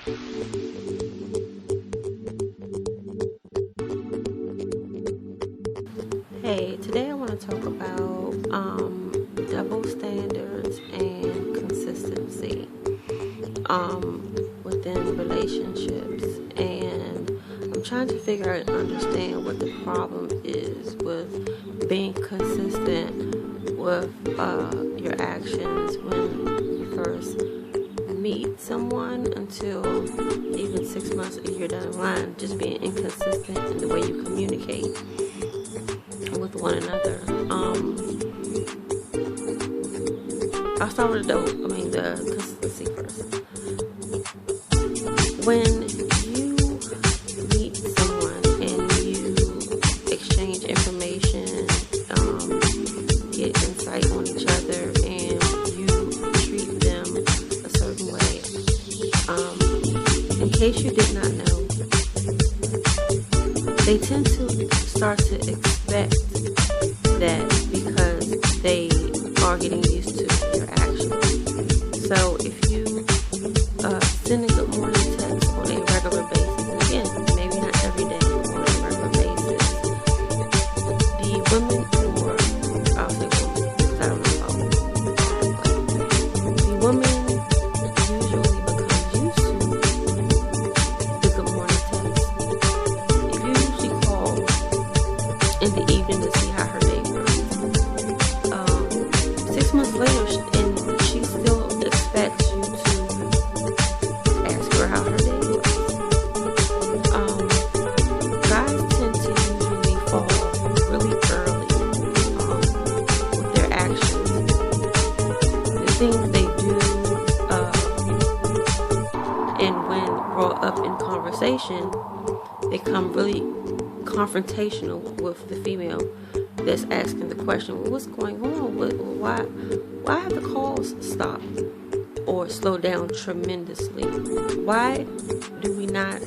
Hey, today I want to talk about double standards and consistency within relationships. And I'm trying to figure out and understand what the problem is with being consistent with your actions when you first meet someone until even 6 months, a year down the line, just being inconsistent in the way you communicate with one another. I'll start with the consistency first. When you meet someone and you exchange information, get insight on each other, and you treat them a certain way, in case you did not know, they tend to start to expect that because they are getting used to your actions. So if you send a good morning text on a regular basis, and again, maybe not every day, but on a regular basis, the women, or I'll say women, because I don't know about but the women usually become used to the good morning text. If you usually call in the evening to see how her day was, 6 months later, and she still expects you to ask her how her day was. Guys tend to usually fall really early with their actions. The things they do, and when brought up in conversation, they come really confrontational with the female that's asking the question, well, what's going on? Why have the calls stopped or slowed down tremendously? Why do we not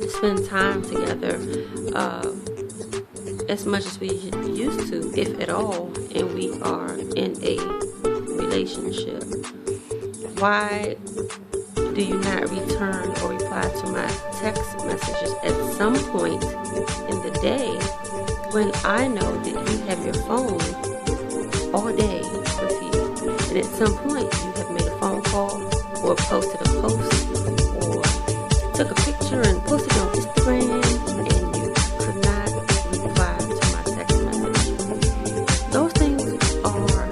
spend time together as much as we used to, if at all, and we are in a relationship? Why do you not return or reply to my text messages at some point in the day when I know that you have your phone all day with you? And at some point you have made a phone call or posted a post or took a picture and posted it on Instagram, and you could not reply to my text message. Those things are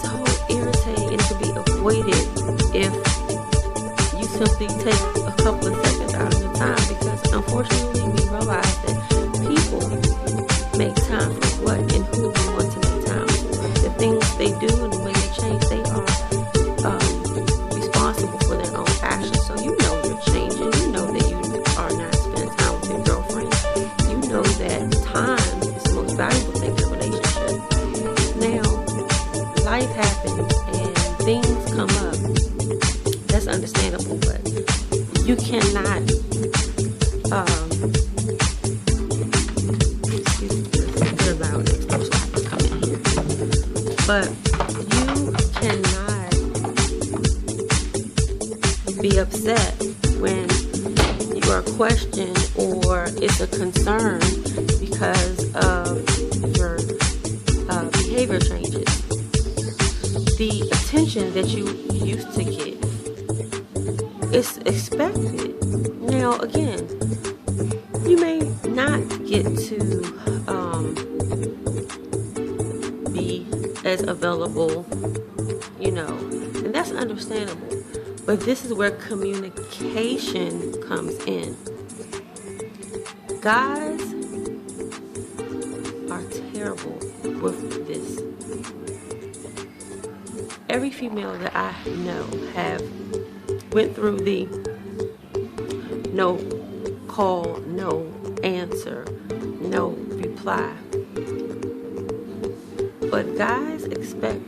so irritating and to be avoided if you simply take a couple of seconds out of your time, because unfortunately we realize that people make time for what and who they want to make time for. The things they do and the way they change, they are responsible for their own actions. So you know you're changing. You know that you are not spending time with your girlfriend. You know that time is the most valuable thing in a relationship. Now, life happens and things come up. That's understandable, but you cannot but you cannot be upset when you are questioned or it's a concern because of your behavior changes. The attention that you used to get is expected. Now, again, you may not get to be as available, and that's understandable. But this is where communication comes in. Guys are terrible with this. Every female that I know have went through the no call, no answer, no reply. But guys expect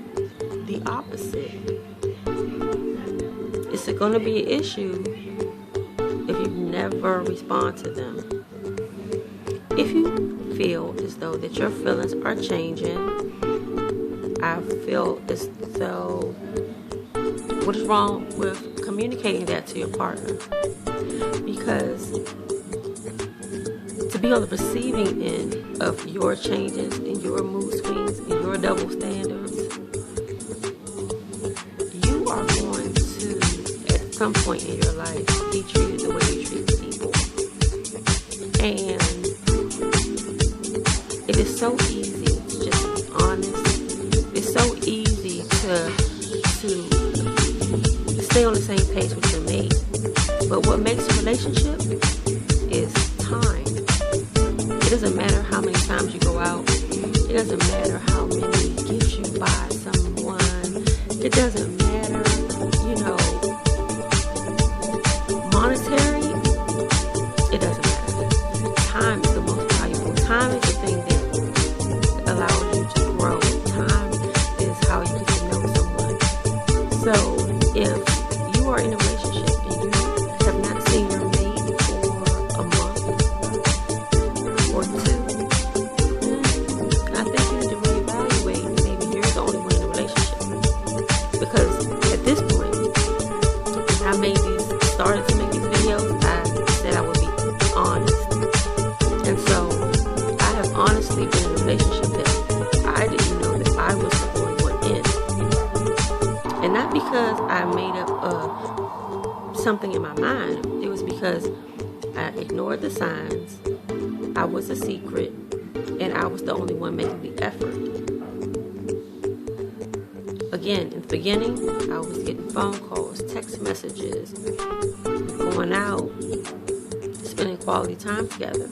the opposite. It's going to be an issue if you never respond to them. If you feel as though that your feelings are changing, I feel as though What is wrong with communicating that to your partner? Because to be on the receiving end of your changes and your mood swings and your double standards, you are going to, at some point in your life, be treated the way you treat people. And it is so easy to just be honest. It's so easy to stay on the same page with your mate. But what makes a relationship is time. It doesn't matter how many times you go out. It doesn't matter how many gifts you buy someone. It doesn't matter, monetary. It doesn't matter. Time is the most valuable. Time is the thing that allows you to grow. Time is how you get to know someone. So if you are in a relationship and you have not seen your mate for a month or two, I think you need to reevaluate. Maybe you're the only one in the relationship. Because at this point, I started to make these videos, I said I would be honest. And so I have honestly been in a relationship that I didn't know that I was the only one in. And not because I made up something in my mind. It was because I ignored the signs, I was a secret, and I was the only one making the effort. Again, in the beginning, I was getting phone calls, text messages, going out, spending quality time together.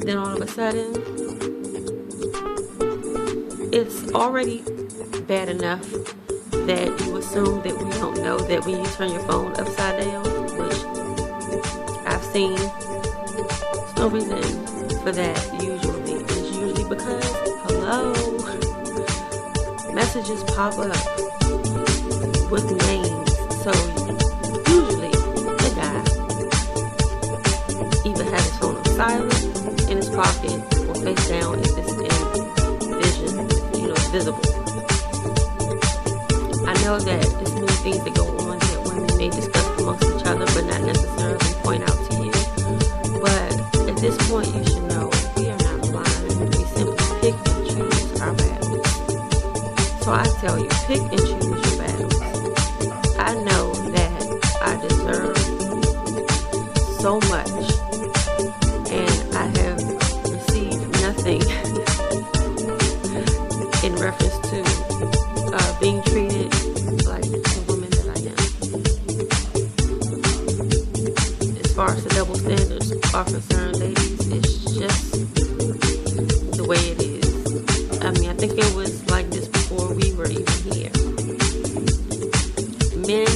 Then all of a sudden, it's already bad enough that you assume that we don't know that when you turn your phone upside down, which I've seen, there's no reason for that usually. It's usually because, hello, messages pop up with names. So usually the guy either has his phone on silent, in his pocket, or face down if it's in vision, it's visible. I know that there's many things that go on that women may discuss amongst each other, but not necessarily point out to you. But at this point, you should know we are not blind. We simply pick and choose our battles. So I tell you, pick and choose your battles. I know that I deserve so much, and I have received nothing in reference to being treated like the woman that I am. As far as the double standards are concerned, ladies, it's just the way it is. I mean, I think it was like this before we were even here. Men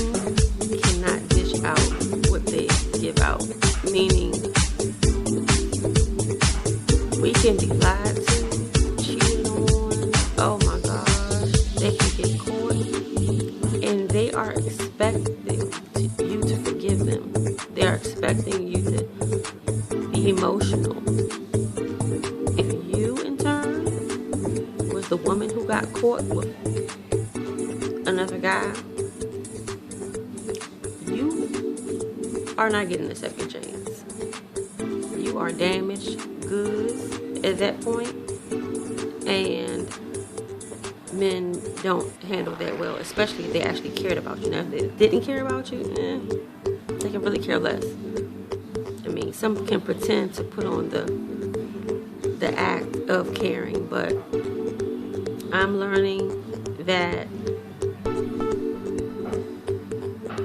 cannot dish out what they give out, meaning we can be lied to, cheated on, oh my gosh, they can get caught, and they are expecting you to forgive them. They are expecting you to be emotional. If you, in turn, was the woman who got caught with another guy, you are not getting a second chance. You are damaged goods at that point, and men don't handle that well, especially if they actually cared about you. Now, if they didn't care about you, they can really care less. I mean, some can pretend to put on the act of caring, but I'm learning that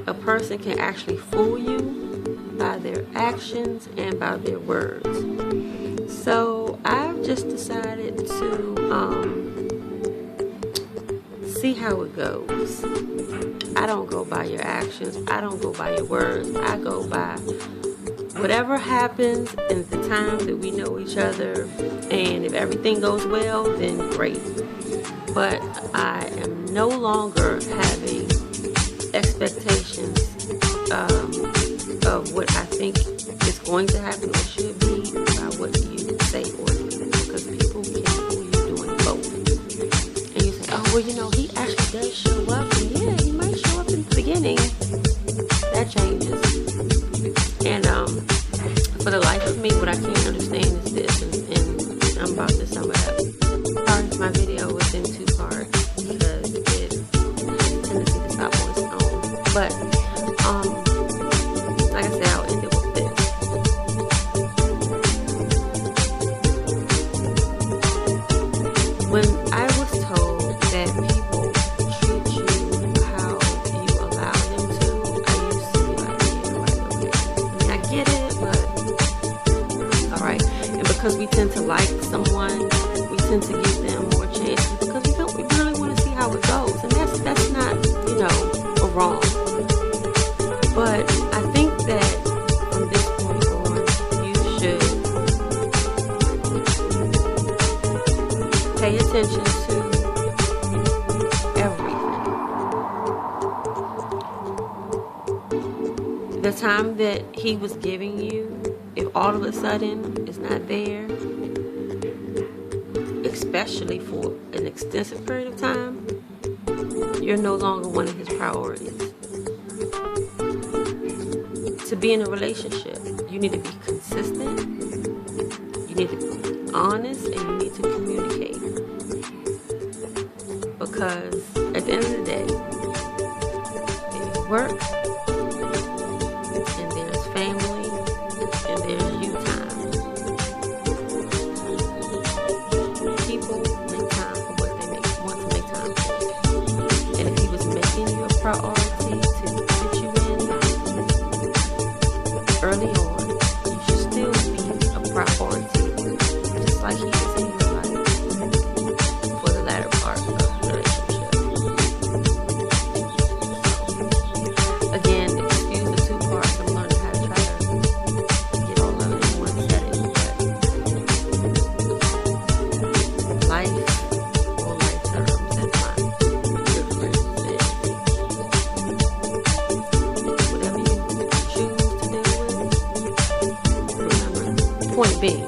a person can actually fool you by their actions and by their words. So I've just decided to see how it goes. I don't go by your actions. I don't go by your words. I go by whatever happens in the time that we know each other. And if everything goes well, then great. But I am no longer having expectations of what I think is going to happen or should be by what you say or do, because people can fool you doing both. And you say, oh, well, he actually does show up, and yeah, he might show up in beginning, that changes. And for the life of me, what I can't understand is this, and I'm about to sum it up. Part of my video was in 2 parts because it has a tendency to stop on its own. But like I said, I'll end it with this. When I was told that people treat you how you allow them to, I used to be like, yeah, right, okay. I mean, I get it, but alright. And because we tend to like someone, we tend to give them more chances because we really want to see how it goes. And that's not, a wrong. But I think that from this point on, you should pay attention to everything. The time that he was giving you, if all of a sudden it's not there, especially for an extensive period of time, you're no longer one of his priorities. To be in a relationship, you need to be consistent, you need to be honest, and you need to communicate. Because at the end of the day, there's work, and there's family, and there's you time. People make time for what they want to make time for. And if he was making you a priority to fit you in early on, you should still be a priority, just like he is in your life for the latter part of the relationship. So, again, excuse the 2 parts. I'm learning how to try to get all of it in one setting, but life or life terms, as my good friend said. Whatever you choose to do with, remember, point being,